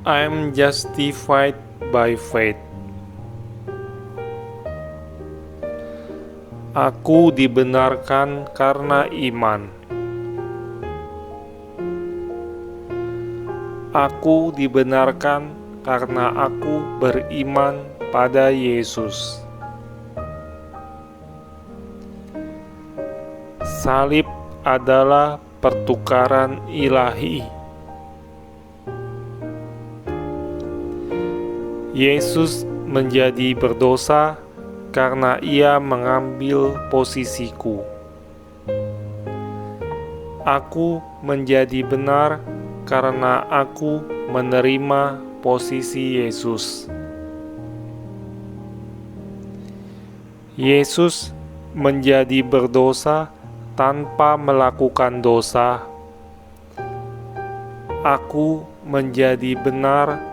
I am justified by faith. Aku dibenarkan karena iman. Aku dibenarkan karena aku beriman pada Yesus. Salib adalah pertukaran ilahi. Yesus menjadi berdosa karena Ia mengambil posisiku. Aku menjadi benar karena aku menerima posisi Yesus. Yesus menjadi berdosa tanpa melakukan dosa. Aku menjadi benar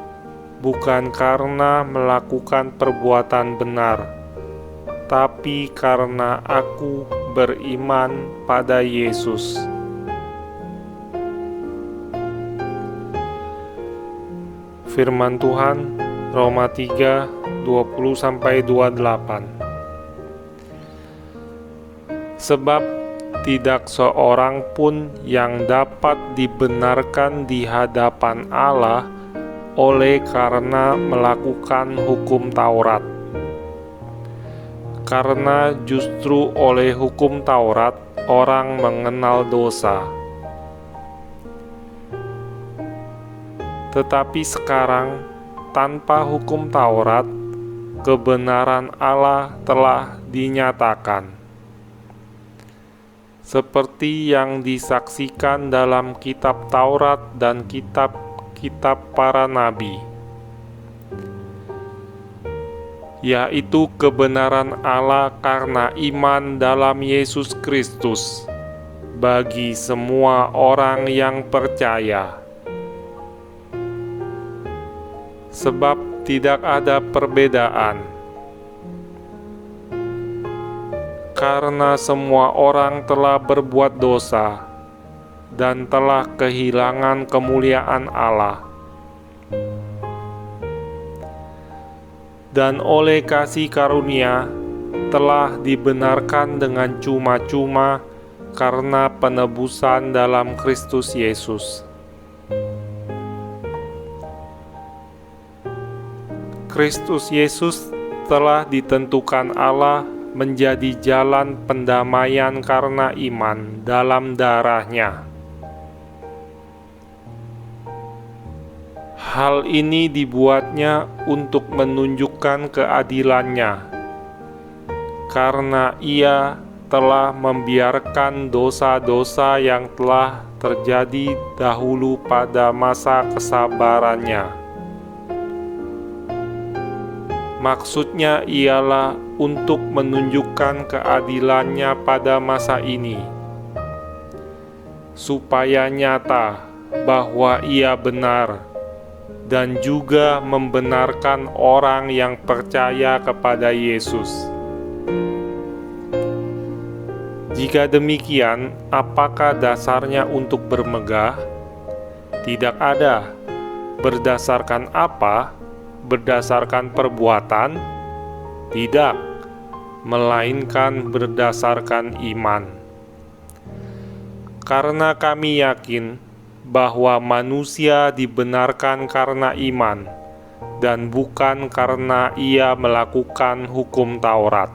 bukan karena melakukan perbuatan benar, tapi karena aku beriman pada Yesus. Firman Tuhan, Roma 3, 20-28. Sebab tidak seorang pun yang dapat dibenarkan di hadapan Allah oleh karena melakukan hukum Taurat. Karena justru oleh hukum Taurat orang mengenal dosa. Tetapi sekarang, tanpa hukum Taurat, kebenaran Allah telah dinyatakan. Seperti yang disaksikan dalam kitab Taurat dan kitab-kitab para nabi, yaitu kebenaran Allah karena iman dalam Yesus Kristus bagi semua orang yang percaya. Sebab tidak ada perbedaan, karena semua orang telah berbuat dosa dan telah kehilangan kemuliaan Allah. Dan oleh kasih karunia telah dibenarkan dengan cuma-cuma karena penebusan dalam Kristus Yesus. Kristus Yesus telah ditentukan Allah menjadi jalan pendamaian karena iman dalam darah-Nya. Hal ini dibuatnya untuk menunjukkan keadilan-Nya, karena Ia telah membiarkan dosa-dosa yang telah terjadi dahulu pada masa kesabaran-Nya. Maksudnya ialah untuk menunjukkan keadilan-Nya pada masa ini, supaya nyata bahwa Ia benar, dan juga membenarkan orang yang percaya kepada Yesus. Jika demikian, apakah dasarnya untuk bermegah? Tidak ada. Berdasarkan apa? Berdasarkan perbuatan? Tidak, melainkan berdasarkan iman. Karena kami yakin bahwa manusia dibenarkan karena iman, dan bukan karena ia melakukan hukum Taurat.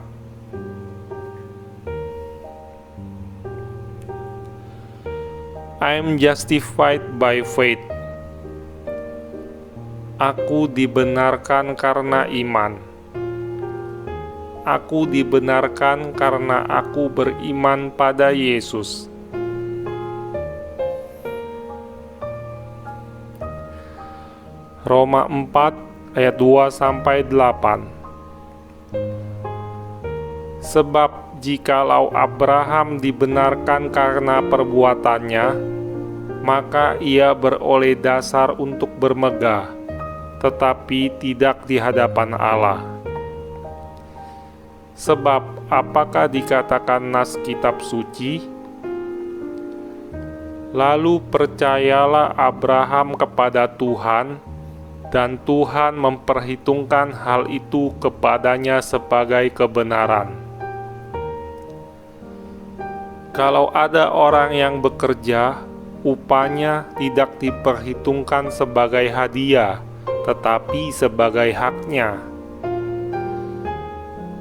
I am justified by faith. Aku dibenarkan karena iman. Aku dibenarkan karena aku beriman pada Yesus. Roma 4 ayat 2-8. Sebab jikalau Abraham dibenarkan karena perbuatannya, maka ia beroleh dasar untuk bermegah, tetapi tidak di hadapan Allah. Sebab apakah dikatakan nas kitab suci? Lalu percayalah Abraham kepada Tuhan, dan Tuhan memperhitungkan hal itu kepadanya sebagai kebenaran. Kalau ada orang yang bekerja, upahnya tidak diperhitungkan sebagai hadiah, tetapi sebagai haknya.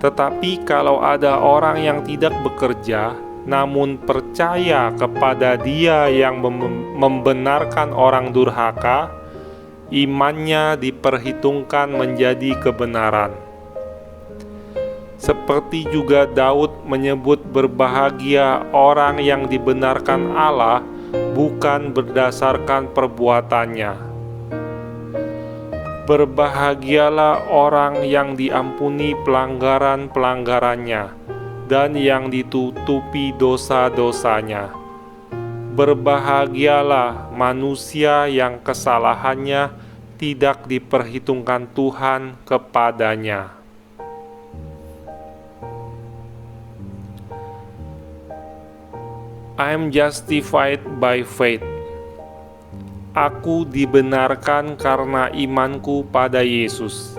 Tetapi kalau ada orang yang tidak bekerja, namun percaya kepada Dia yang membenarkan orang durhaka, imannya diperhitungkan menjadi kebenaran. Seperti juga Daud menyebut berbahagia orang yang dibenarkan Allah bukan berdasarkan perbuatannya. Berbahagialah orang yang diampuni pelanggaran-pelanggarannya dan yang ditutupi dosa-dosanya. Berbahagialah manusia yang kesalahannya tidak diperhitungkan Tuhan kepadanya. I am justified by faith. Aku dibenarkan karena imanku pada Yesus.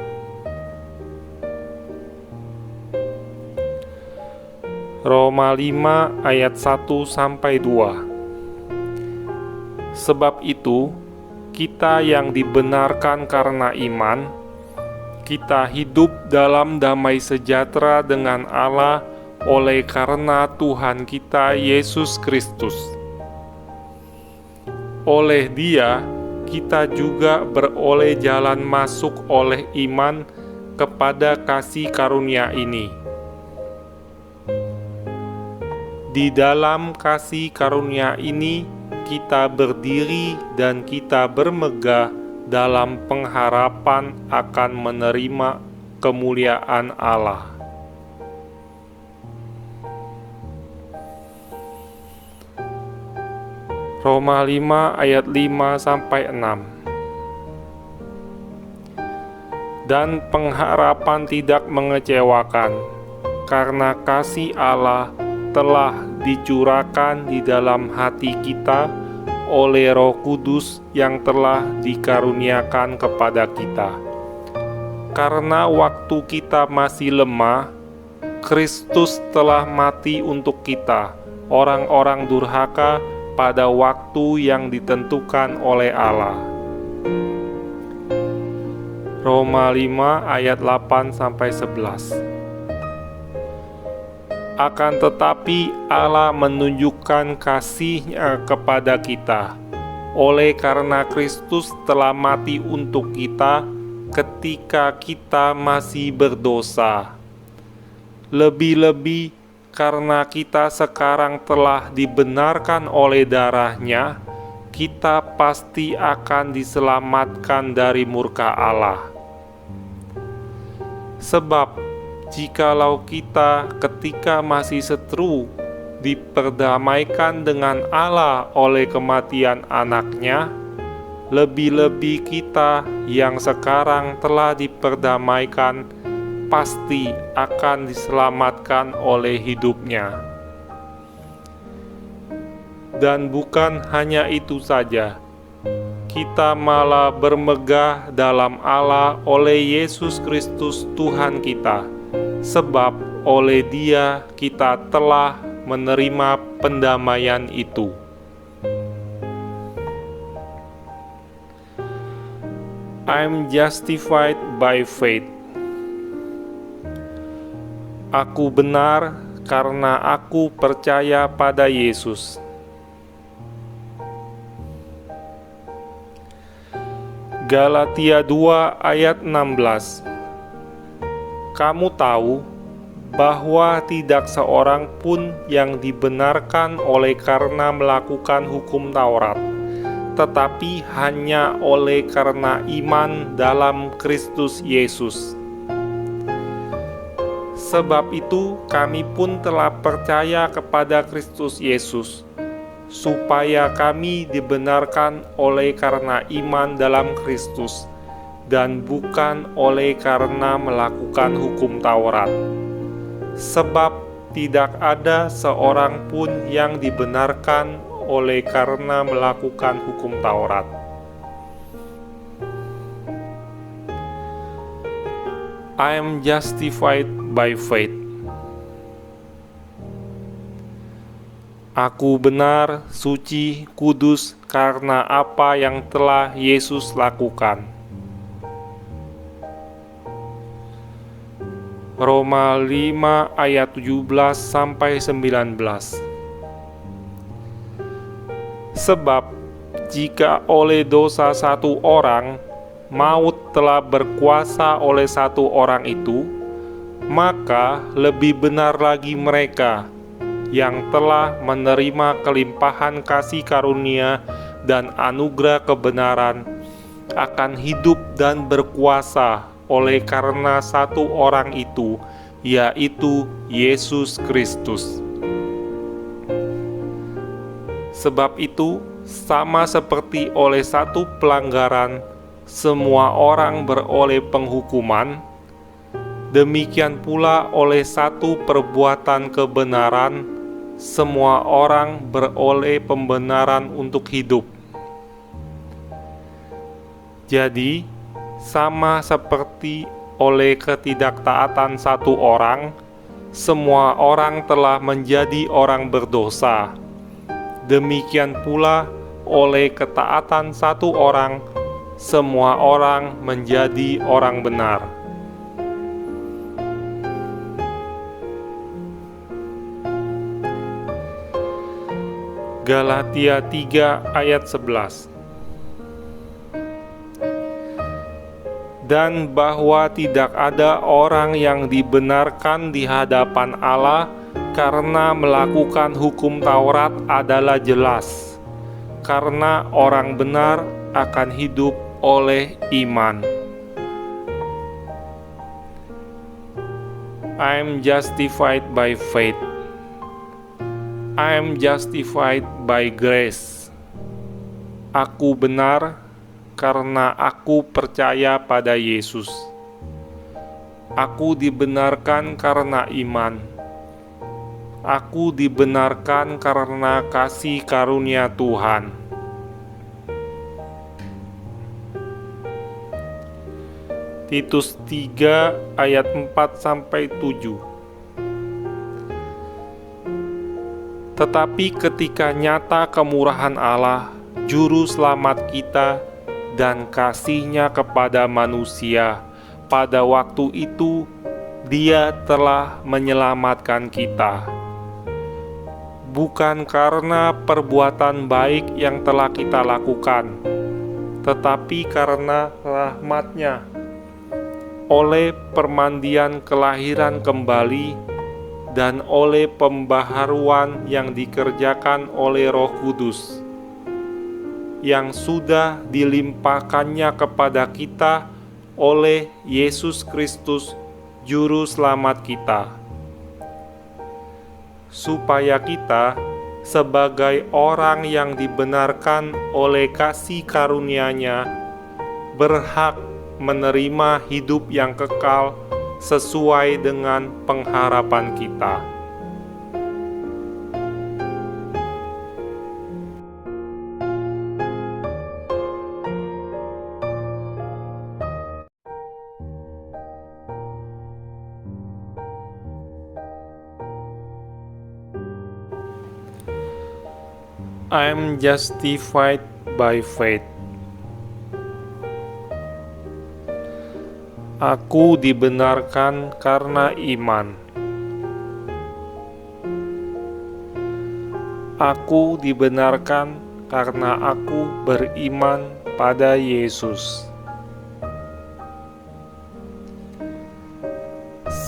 Roma 5 ayat 1-2. Sebab itu, kita yang dibenarkan karena iman, kita hidup dalam damai sejahtera dengan Allah oleh karena Tuhan kita Yesus Kristus. Oleh Dia, kita juga beroleh jalan masuk oleh iman kepada kasih karunia ini. Di dalam kasih karunia ini, kita berdiri dan kita bermegah dalam pengharapan akan menerima kemuliaan Allah. Roma 5 ayat 5-6. Dan pengharapan tidak mengecewakan, karena kasih Allah telah dicurahkan di dalam hati kita oleh Roh Kudus yang telah dikaruniakan kepada kita. Karena waktu kita masih lemah, Kristus telah mati untuk kita, orang-orang durhaka, pada waktu yang ditentukan oleh Allah. Roma 5 ayat 8-11. Akan tetapi Allah menunjukkan kasih-Nya kepada kita, oleh karena Kristus telah mati untuk kita ketika kita masih berdosa. Lebih-lebih karena kita sekarang telah dibenarkan oleh darah-Nya, kita pasti akan diselamatkan dari murka Allah. Sebab, jikalau kita ketika masih seteru diperdamaikan dengan Allah oleh kematian Anak-Nya, lebih-lebih kita yang sekarang telah diperdamaikan pasti akan diselamatkan oleh hidup-Nya. Dan bukan hanya itu saja, kita malah bermegah dalam Allah oleh Yesus Kristus Tuhan kita, sebab oleh Dia kita telah menerima pendamaian itu. I'm justified by faith. Aku benar karena aku percaya pada Yesus. Galatia 2 ayat 16. Kamu tahu bahwa tidak seorang pun yang dibenarkan oleh karena melakukan hukum Taurat, tetapi hanya oleh karena iman dalam Kristus Yesus. Sebab itu kami pun telah percaya kepada Kristus Yesus, supaya kami dibenarkan oleh karena iman dalam Kristus, dan bukan oleh karena melakukan hukum Taurat. Sebab tidak ada seorang pun yang dibenarkan oleh karena melakukan hukum Taurat. I am justified by faith. Aku benar, suci, kudus karena apa yang telah Yesus lakukan. Roma 5 ayat 17-19. Sebab jika oleh dosa satu orang maut telah berkuasa oleh satu orang itu, maka lebih benar lagi mereka yang telah menerima kelimpahan kasih karunia dan anugerah kebenaran akan hidup dan berkuasa oleh karena satu orang itu, yaitu Yesus Kristus. Sebab itu, sama seperti oleh satu pelanggaran semua orang beroleh penghukuman, demikian pula oleh satu perbuatan kebenaran semua orang beroleh pembenaran untuk hidup. Jadi, sama seperti oleh ketidaktaatan satu orang, semua orang telah menjadi orang berdosa. Demikian pula oleh ketaatan satu orang, semua orang menjadi orang benar. Galatia 3 ayat 11. Dan bahwa tidak ada orang yang dibenarkan di hadapan Allah karena melakukan hukum Taurat adalah jelas, karena orang benar akan hidup oleh iman. I am justified by faith. I am justified by grace. Aku benar karena aku percaya pada Yesus. Aku dibenarkan karena iman. Aku dibenarkan karena kasih karunia Tuhan. Titus 3 ayat 4-7. Tetapi ketika nyata kemurahan Allah, Juru Selamat kita, dan kasih-Nya kepada manusia, pada waktu itu Dia telah menyelamatkan kita. Bukan karena perbuatan baik yang telah kita lakukan, tetapi karena rahmat-Nya, oleh permandian kelahiran kembali, dan oleh pembaharuan yang dikerjakan oleh Roh Kudus, yang sudah dilimpahkannya kepada kita oleh Yesus Kristus, Juru Selamat kita, supaya kita sebagai orang yang dibenarkan oleh kasih karunia-Nya berhak menerima hidup yang kekal sesuai dengan pengharapan kita. I am justified by faith. Aku dibenarkan karena iman. Aku dibenarkan karena aku beriman pada Yesus.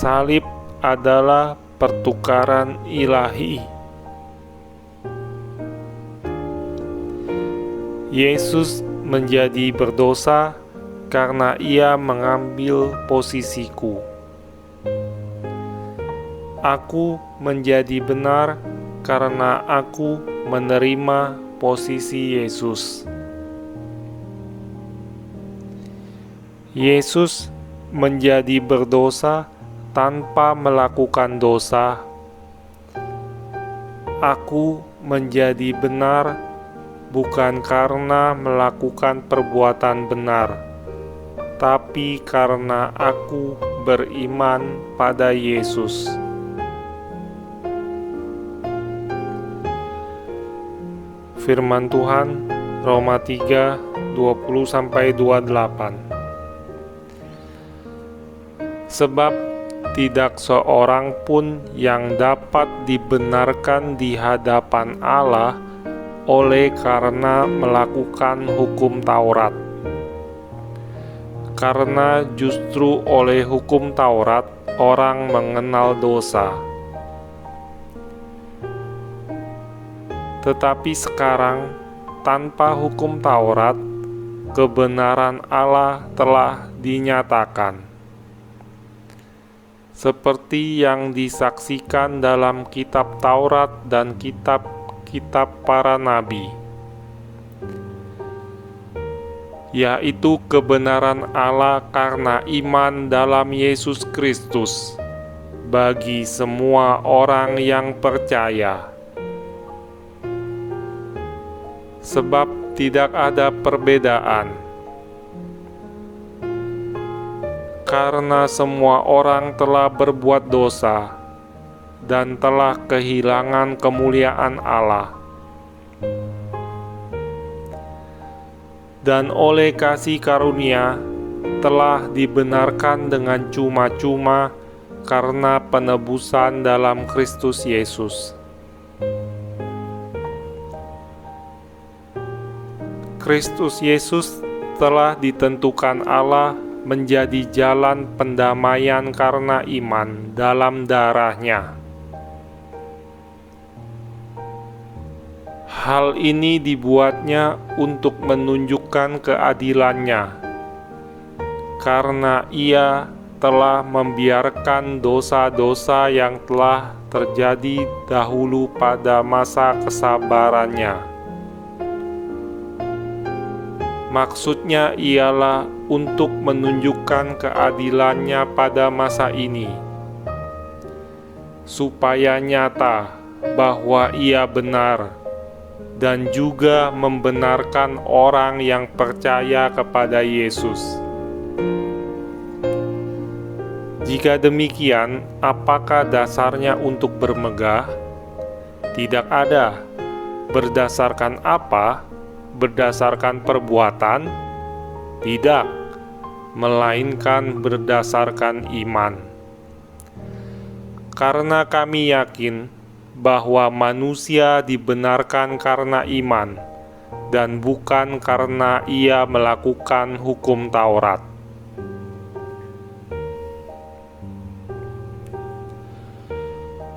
Salib adalah pertukaran ilahi. Yesus menjadi berdosa karena Ia mengambil posisiku. Aku menjadi benar karena aku menerima posisi Yesus. Yesus menjadi berdosa tanpa melakukan dosa. Aku menjadi benar bukan karena melakukan perbuatan benar, tapi karena aku beriman pada Yesus. Firman Tuhan, Roma 3, 20-28. Sebab tidak seorang pun yang dapat dibenarkan di hadapan Allah oleh karena melakukan hukum Taurat. Karena justru oleh hukum Taurat orang mengenal dosa. Tetapi sekarang, tanpa hukum Taurat, kebenaran Allah telah dinyatakan. Seperti yang disaksikan dalam kitab Taurat dan kitab-kitab para nabi, yaitu kebenaran Allah karena iman dalam Yesus Kristus bagi semua orang yang percaya. Sebab tidak ada perbedaan, karena semua orang telah berbuat dosa dan telah kehilangan kemuliaan Allah. Dan oleh kasih karunia telah dibenarkan dengan cuma-cuma karena penebusan dalam Kristus Yesus. Kristus Yesus telah ditentukan Allah menjadi jalan pendamaian karena iman dalam darah-Nya. Hal ini dibuatnya untuk menunjukkan keadilan-Nya, karena Ia telah membiarkan dosa-dosa yang telah terjadi dahulu pada masa kesabaran-Nya. Maksudnya ialah untuk menunjukkan keadilan-Nya pada masa ini, supaya nyata bahwa Ia benar, dan juga membenarkan orang yang percaya kepada Yesus. Jika demikian, apakah dasarnya untuk bermegah? Tidak ada. Berdasarkan apa? Berdasarkan perbuatan? Tidak, melainkan berdasarkan iman. Karena kami yakin bahwa manusia dibenarkan karena iman, dan bukan karena ia melakukan hukum Taurat.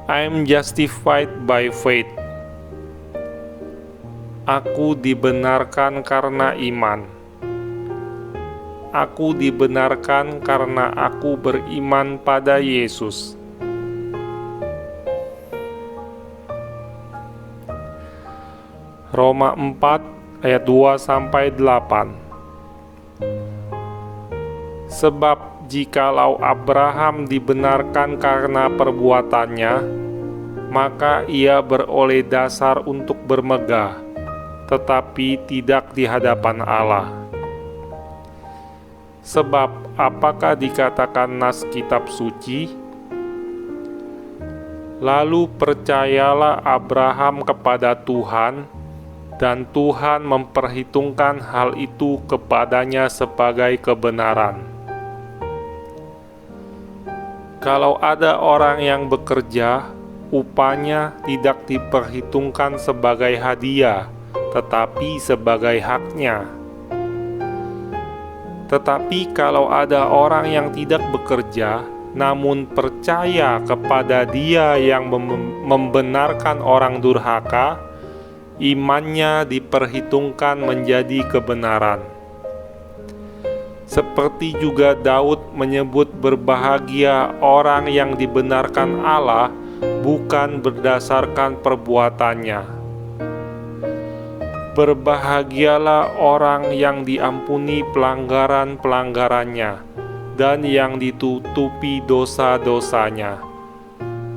I am justified by faith. Aku dibenarkan karena iman. Aku dibenarkan karena aku beriman pada Yesus. Roma 4 ayat 2-8. Sebab jikalau Abraham dibenarkan karena perbuatannya, maka ia beroleh dasar untuk bermegah, tetapi tidak di hadapan Allah. Sebab apakah dikatakan nas kitab suci? Lalu percayalah Abraham kepada Tuhan, dan Tuhan memperhitungkan hal itu kepadanya sebagai kebenaran. Kalau ada orang yang bekerja, upahnya tidak diperhitungkan sebagai hadiah, tetapi sebagai haknya. Tetapi kalau ada orang yang tidak bekerja, namun percaya kepada Dia yang membenarkan orang durhaka, imannya diperhitungkan menjadi kebenaran. Seperti juga Daud menyebut berbahagia orang yang dibenarkan Allah bukan berdasarkan perbuatannya. Berbahagialah orang yang diampuni pelanggaran-pelanggarannya dan yang ditutupi dosa-dosanya.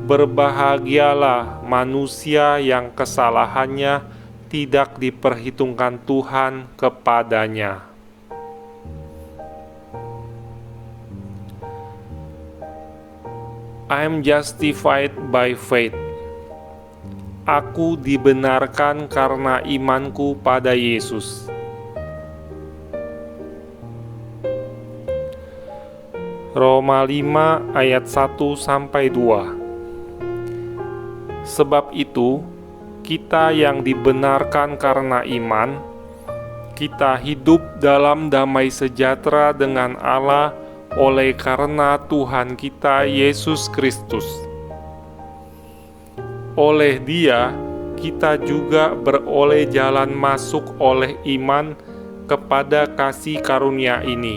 Berbahagialah manusia yang kesalahannya tidak diperhitungkan Tuhan kepadanya. I am justified by faith. Aku dibenarkan karena imanku pada Yesus. Roma 5 ayat 1-2. Sebab itu, kita yang dibenarkan karena iman, kita hidup dalam damai sejahtera dengan Allah oleh karena Tuhan kita Yesus Kristus. Oleh Dia, kita juga beroleh jalan masuk oleh iman kepada kasih karunia ini.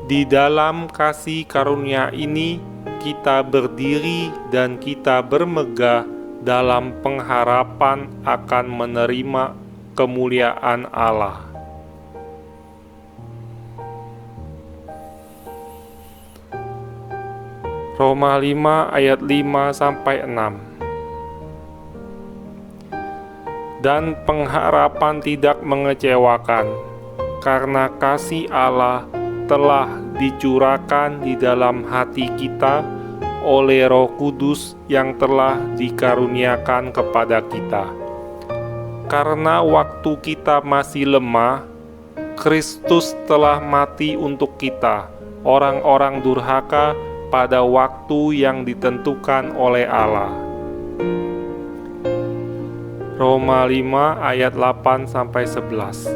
Di dalam kasih karunia ini, kita berdiri dan kita bermegah dalam pengharapan akan menerima kemuliaan Allah. Roma 5 ayat 5-6. Dan pengharapan tidak mengecewakan, karena kasih Allah telah dicurahkan di dalam hati kita oleh Roh Kudus yang telah dikaruniakan kepada kita. Karena waktu kita masih lemah, Kristus telah mati untuk kita, orang-orang durhaka, pada waktu yang ditentukan oleh Allah. Roma 5 ayat 8-11.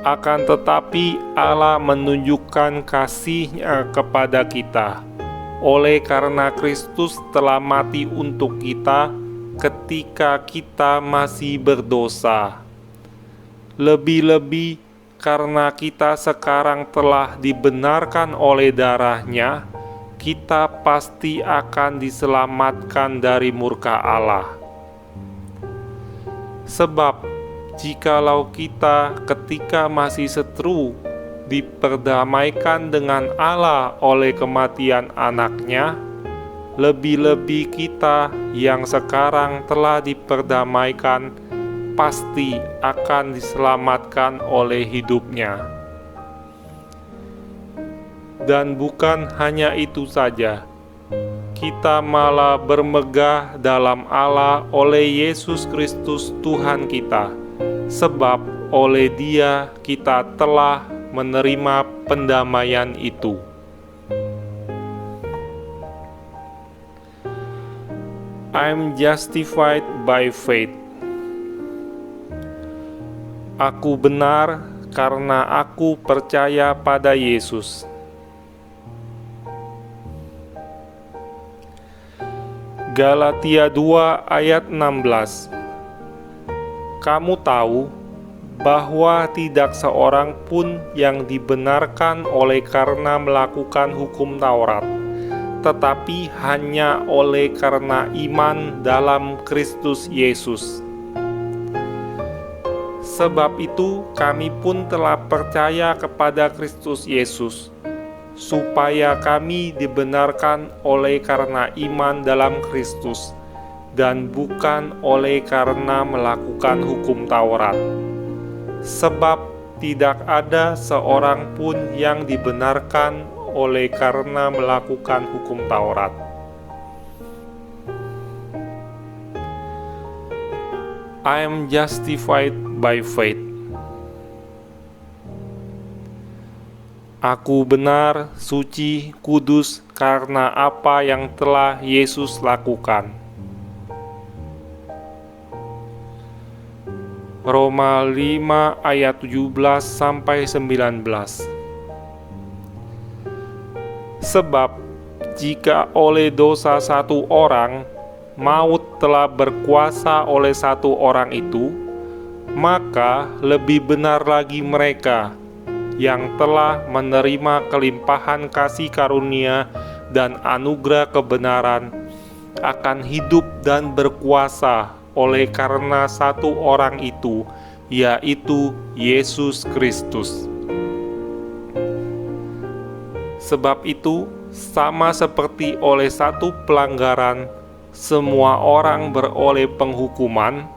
Akan tetapi Allah menunjukkan kasih-Nya kepada kita, oleh karena Kristus telah mati untuk kita ketika kita masih berdosa. Lebih-lebih karena kita sekarang telah dibenarkan oleh darah-Nya, kita pasti akan diselamatkan dari murka Allah. Sebab, jikalau kita ketika masih seteru diperdamaikan dengan Allah oleh kematian Anak-Nya, lebih-lebih kita yang sekarang telah diperdamaikan pasti akan diselamatkan oleh hidup-Nya. Dan bukan hanya itu saja, kita malah bermegah dalam Allah oleh Yesus Kristus Tuhan kita, sebab oleh Dia kita telah menerima pendamaian itu. I am justified by faith. Aku benar karena aku percaya pada Yesus. Galatia 2 ayat 16. Kamu tahu bahwa tidak seorang pun yang dibenarkan oleh karena melakukan hukum Taurat, tetapi hanya oleh karena iman dalam Kristus Yesus. Sebab itu kami pun telah percaya kepada Kristus Yesus, supaya kami dibenarkan oleh karena iman dalam Kristus, dan bukan oleh karena melakukan hukum Taurat. Sebab tidak ada seorang pun yang dibenarkan oleh karena melakukan hukum Taurat. I am justified by faith. Aku benar, suci, kudus karena apa yang telah Yesus lakukan. Roma 5 ayat 17-19. Sebab jika oleh dosa satu orang maut telah berkuasa oleh satu orang itu, maka lebih benar lagi mereka yang telah menerima kelimpahan kasih karunia dan anugerah kebenaran akan hidup dan berkuasa oleh karena satu orang itu, yaitu Yesus Kristus. Sebab itu, sama seperti oleh satu pelanggaran semua orang beroleh penghukuman,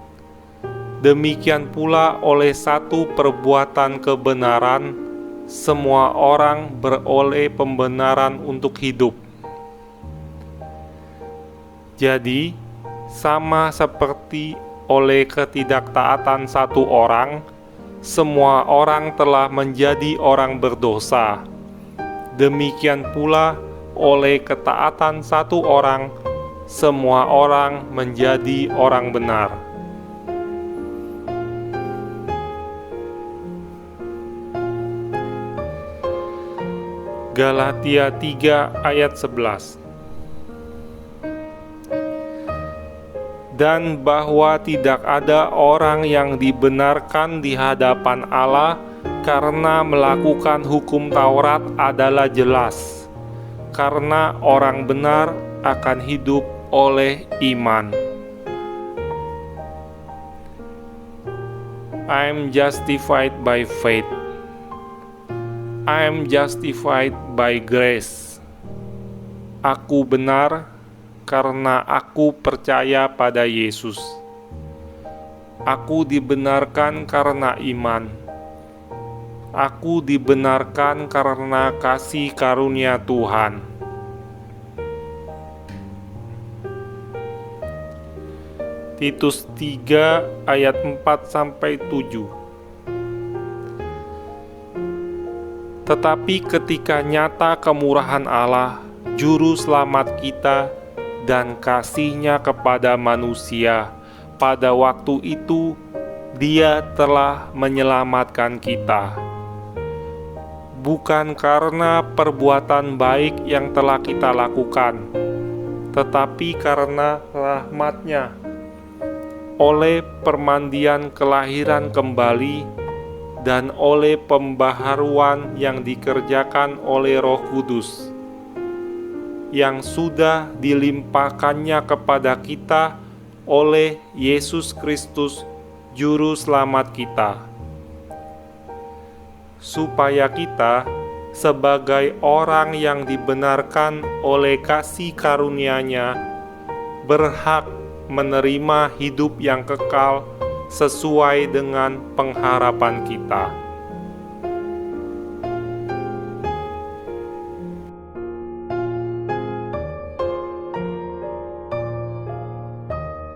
demikian pula oleh satu perbuatan kebenaran semua orang beroleh pembenaran untuk hidup. Jadi, sama seperti oleh ketidaktaatan satu orang, semua orang telah menjadi orang berdosa. Demikian pula oleh ketaatan satu orang, semua orang menjadi orang benar. Galatia 3 ayat 11. Dan bahwa tidak ada orang yang dibenarkan di hadapan Allah karena melakukan hukum Taurat adalah jelas, karena orang benar akan hidup oleh iman. I am justified by faith. I am justified by grace. Aku benar karena aku percaya pada Yesus. Aku dibenarkan karena iman. Aku dibenarkan karena kasih karunia Tuhan. Titus 3 ayat 4-7. Tetapi ketika nyata kemurahan Allah, Juru Selamat kita, dan kasih-Nya kepada manusia, pada waktu itu Dia telah menyelamatkan kita. Bukan karena perbuatan baik yang telah kita lakukan, tetapi karena rahmat-Nya, oleh permandian kelahiran kembali, dan oleh pembaharuan yang dikerjakan oleh Roh Kudus, yang sudah dilimpahkannya kepada kita oleh Yesus Kristus, Juru Selamat kita, supaya kita, sebagai orang yang dibenarkan oleh kasih karunia-Nya, berhak menerima hidup yang kekal sesuai dengan pengharapan kita.